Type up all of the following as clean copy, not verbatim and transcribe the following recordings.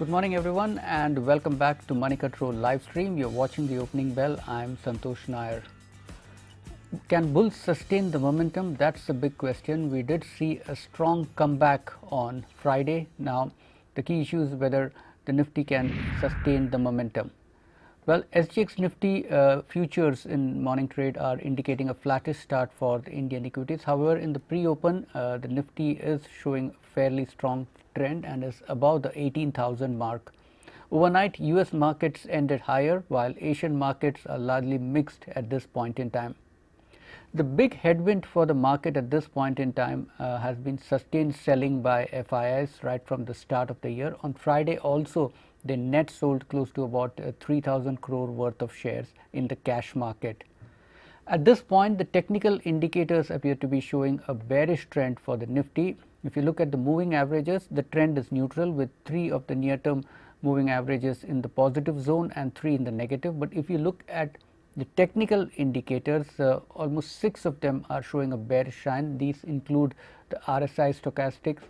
Good morning everyone and welcome back to Moneycontrol live stream. You're watching the opening bell. I'm Santosh Nair. Can bulls sustain the momentum? That's the big question. We did see a strong comeback on Friday. Now the key issue is whether the Nifty can sustain the momentum. Well, SGX Nifty futures in morning trade are indicating a flattish start for the Indian equities. However, in the pre-open, the Nifty is showing fairly strong trend and is above the 18,000 mark. Overnight, US markets ended higher while Asian markets are largely mixed at this point in time. The big headwind for the market at this point in time has been sustained selling by FIIs right from the start of the year. On Friday also, they net sold close to about 3,000 crore worth of shares in the cash market. At this point, the technical indicators appear to be showing a bearish trend for the Nifty. If you look at the moving averages, the trend is neutral with 3 of the near term moving averages in the positive zone and 3 in the negative. But if you look at the technical indicators, almost 6 of them are showing a bearish sign. These include the RSI stochastics,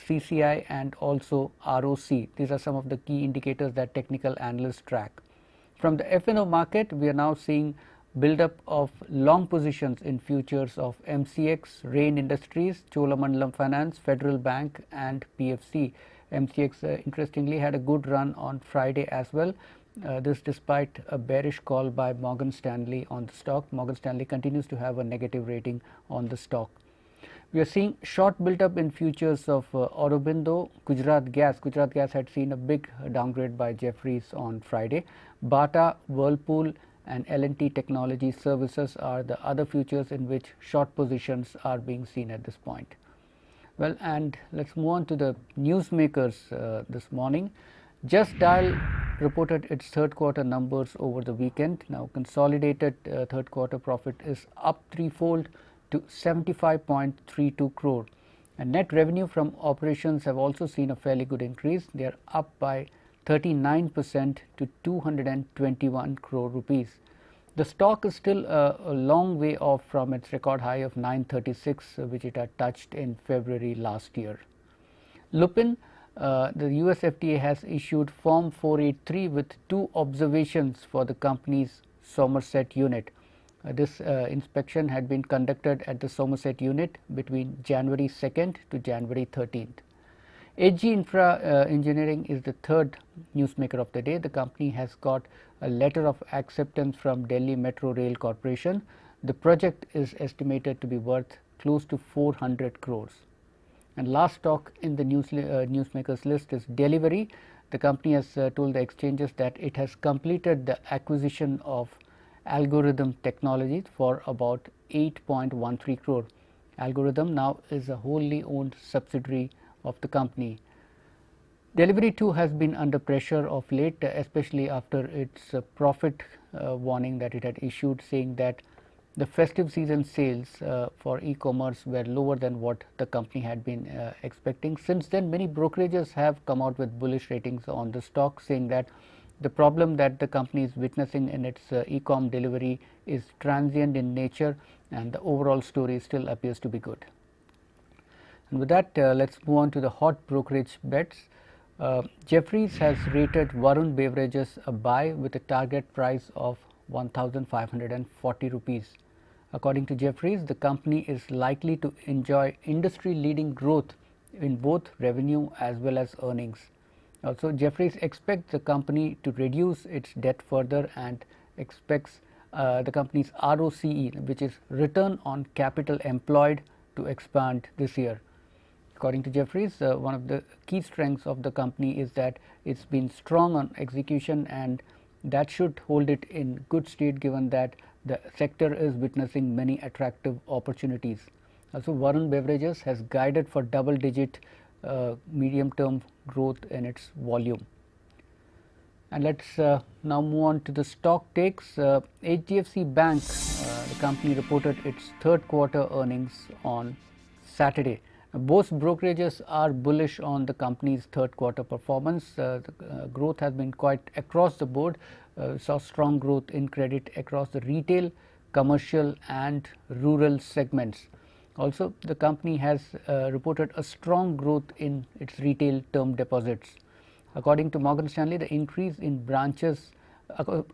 CCI and also ROC. These are some of the key indicators that technical analysts track. From the F&O market, we are now seeing build-up of long positions in futures of MCX, Rain Industries, Cholamandalam Finance, Federal Bank and PFC. MCX interestingly had a good run on Friday as well. This despite a bearish call by Morgan Stanley on the stock. Morgan Stanley continues to have a negative rating on the stock. We are seeing short built up in futures of Aurobindo, Gujarat Gas. Gujarat Gas had seen a big downgrade by Jefferies on Friday. Bata, Whirlpool and L&T Technology Services are the other futures in which short positions are being seen at this point. Well, and let's move on to the newsmakers this morning. Just Dial reported its third quarter numbers over the weekend. Now consolidated third quarter profit is up threefold to 75.32 crore, and net revenue from operations have also seen a fairly good increase. They are up by 39% to 221 crore rupees. The stock is still a long way off from its record high of 936 which it had touched in February last year. Lupin, the US FDA has issued Form 483 with 2 observations for the company's Somerset unit. This inspection had been conducted at the Somerset unit between January 2nd to January 13th. HG Infra Engineering is the third newsmaker of the day. The company has got a letter of acceptance from Delhi Metro Rail Corporation. The project is estimated to be worth close to 400 crores. And last stock in the newsmakers list is Delivery. The company has told the exchanges that it has completed the acquisition of Algorithm Technologies for about 8.13 crore. Algorithm now is a wholly owned subsidiary of the company. Delivery too has been under pressure of late, especially after its profit warning that it had issued, saying that the festive season sales for e-commerce were lower than what the company had been expecting. Since then, many brokerages have come out with bullish ratings on the stock, saying that the problem that the company is witnessing in its e-com delivery is transient in nature and the overall story still appears to be good. And with that, let's move on to the hot brokerage bets. Jefferies has rated Varun Beverages a buy with a target price of 1,540 rupees. According to Jefferies, the company is likely to enjoy industry leading growth in both revenue as well as earnings. Also, Jefferies expects the company to reduce its debt further and expects the company's ROCE, which is return on capital employed, to expand this year. According to Jefferies, one of the key strengths of the company is that it's been strong on execution, and that should hold it in good state given that the sector is witnessing many attractive opportunities. Also, Varun Beverages has guided for double-digit medium term growth in its volume. And let's now move on to the stock takes. HDFC Bank, the company reported its third quarter earnings on Saturday. Both brokerages are bullish on the company's third quarter performance. The growth has been quite across the board. Saw strong growth in credit across the retail, commercial and rural segments. Also, the company has reported a strong growth in its retail term deposits. According to Morgan Stanley, the increase in branches,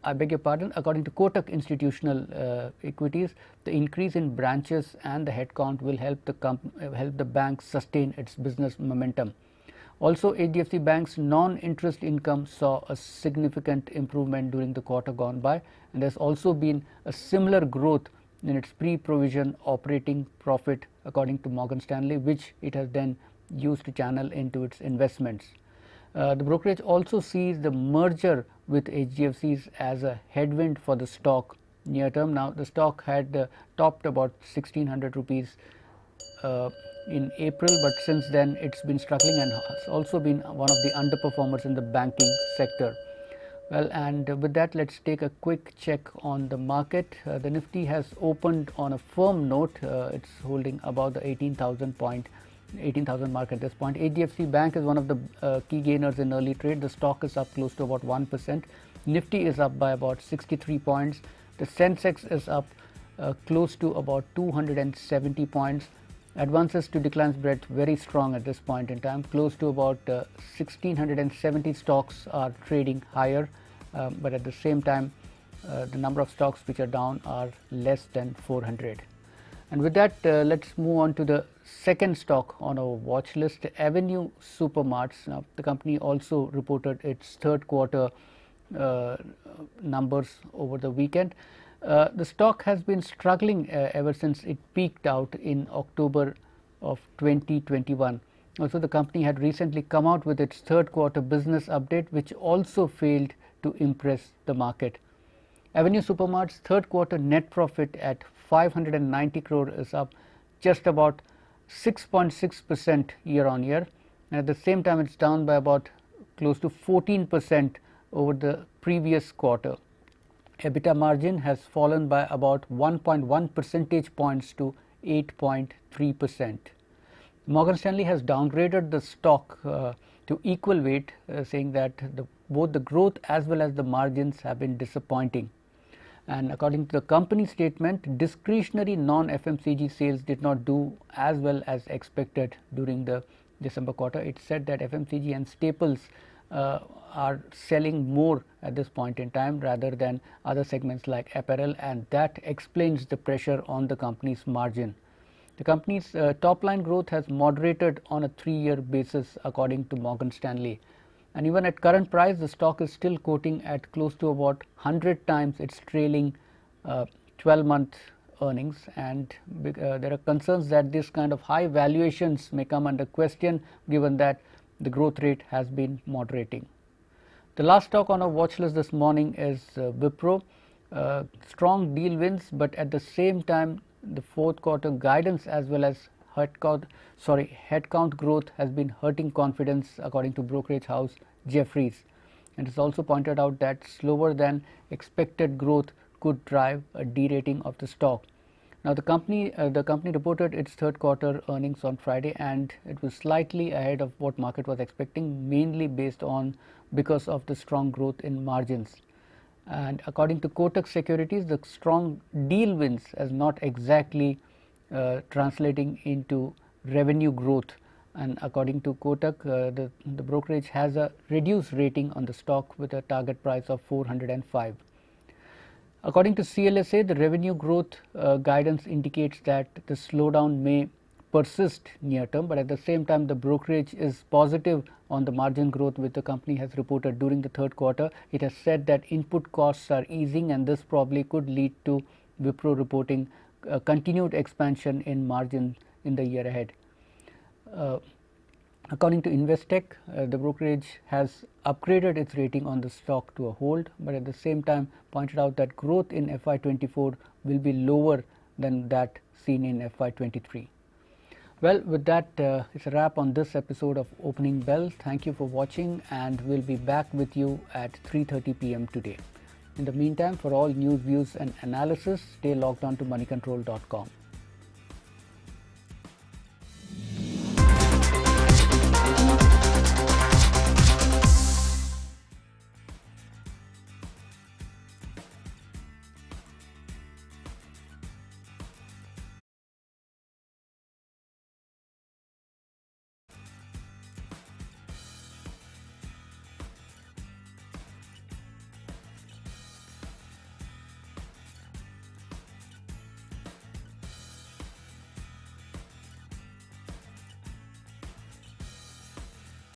I beg your pardon, according to Kotak Institutional Equities, the increase in branches and the headcount will help the bank sustain its business momentum. Also, HDFC Bank's non-interest income saw a significant improvement during the quarter gone by, and there has also been a similar growth in its pre-provision operating profit according to Morgan Stanley, which it has then used to channel into its investments. The brokerage also sees the merger with HDFCs as a headwind for the stock near term. Now, the stock had topped about 1600 rupees in April, but since then it's been struggling and has also been one of the underperformers in the banking sector. Well, and with that, let's take a quick check on the market. The Nifty has opened on a firm note. It's holding about the 18,000 mark at this point. HDFC Bank is one of the key gainers in early trade. The stock is up close to about 1%. Nifty is up by about 63 points. The sensex is up close to about 270 points. Advances to decline spread very strong at this point in time. Close to about 1670 stocks are trading higher, but at the same time, the number of stocks which are down are less than 400. And with that, let's move on to the second stock on our watch list, Avenue Supermarts. Now, the company also reported its third quarter numbers over the weekend. The stock has been struggling ever since it peaked out in October of 2021. Also, the company had recently come out with its third quarter business update, which also failed to impress the market. Avenue Supermart's third quarter net profit at 590 crore is up just about 6.6% year on year, and at the same time it's down by about close to 14% over the previous quarter. EBITDA margin has fallen by about 1.1 percentage points to 8.3%. Morgan Stanley has downgraded the stock to equal weight, saying that both the growth as well as the margins have been disappointing. And according to the company statement, discretionary non-FMCG sales did not do as well as expected during the December quarter. It said that FMCG and staples are selling more at this point in time rather than other segments like apparel, and that explains the pressure on the company's margin. The company's top line growth has moderated on a 3-year basis according to Morgan Stanley, and even at current price the stock is still quoting at close to about 100 times its trailing 12-month earnings, and there are concerns that this kind of high valuations may come under question given that the growth rate has been moderating. The last stock on our watch list this morning is Wipro. Strong deal wins, but at the same time the fourth quarter guidance as well as headcount growth has been hurting confidence according to brokerage house Jefferies, and it's also pointed out that slower than expected growth could drive a derating of the stock. Now, the company reported its third quarter earnings on Friday, and it was slightly ahead of what market was expecting, mainly because of the strong growth in margins. And according to Kotak Securities, the strong deal wins is not exactly translating into revenue growth. And according to Kotak, the brokerage has a reduced rating on the stock with a target price of 405. According to CLSA, the revenue growth guidance indicates that the slowdown may persist near term, but at the same time the brokerage is positive on the margin growth which the company has reported during the third quarter. It has said that input costs are easing, and this probably could lead to Wipro reporting continued expansion in margin in the year ahead. According to Investec, the brokerage has upgraded its rating on the stock to a hold, but at the same time pointed out that growth in FY24 will be lower than that seen in FY23. Well, with that, it's a wrap on this episode of Opening Bell. Thank you for watching, and we'll be back with you at 3:30 p.m. today. In the meantime, for all news, views and analysis, stay logged on to moneycontrol.com.